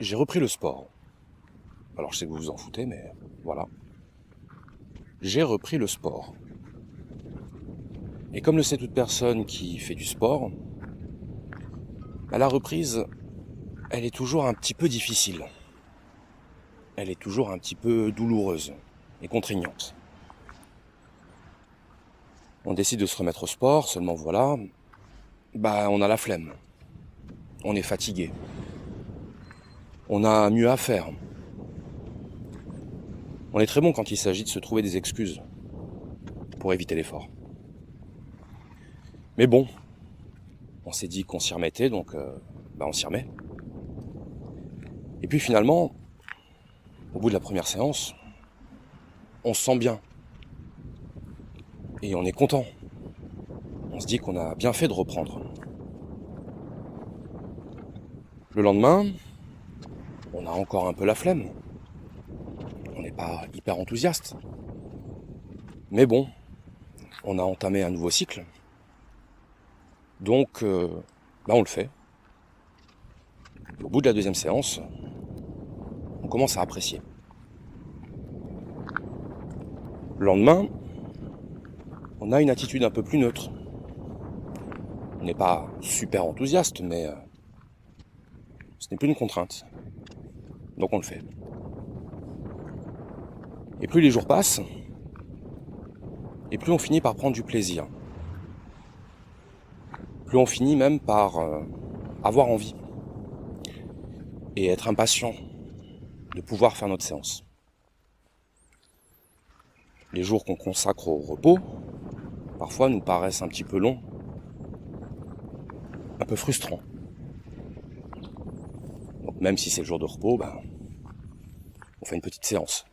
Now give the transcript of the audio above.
j'ai repris le sport. Alors je sais que vous vous en foutez, mais voilà. J'ai repris le sport. Et comme le sait toute personne qui fait du sport, la reprise, elle est toujours un petit peu difficile. Elle est toujours un petit peu douloureuse et contraignante. On décide de se remettre au sport, seulement voilà, on a la flemme. On est fatigué. On a mieux à faire. On est très bon quand il s'agit de se trouver des excuses pour éviter l'effort. Mais bon, on s'est dit qu'on s'y remettait, donc on s'y remet. Et puis finalement, au bout de la première séance, on se sent bien. Et on est content. On se dit qu'on a bien fait de reprendre. Le lendemain, on a encore un peu la flemme. On n'est pas hyper enthousiaste. Mais bon, on a entamé un nouveau cycle. Donc, on le fait. Au bout de la deuxième séance, on commence à apprécier. Le lendemain, on a une attitude un peu plus neutre. On n'est pas super enthousiaste, mais ce n'est plus une contrainte. Donc on le fait. Et plus les jours passent, et plus on finit par prendre du plaisir. Plus on finit même par avoir envie. Et être impatient de pouvoir faire notre séance. Les jours qu'on consacre au repos, parfois nous paraissent un petit peu longs, un peu frustrants. Donc même si c'est le jour de repos, on fait une petite séance.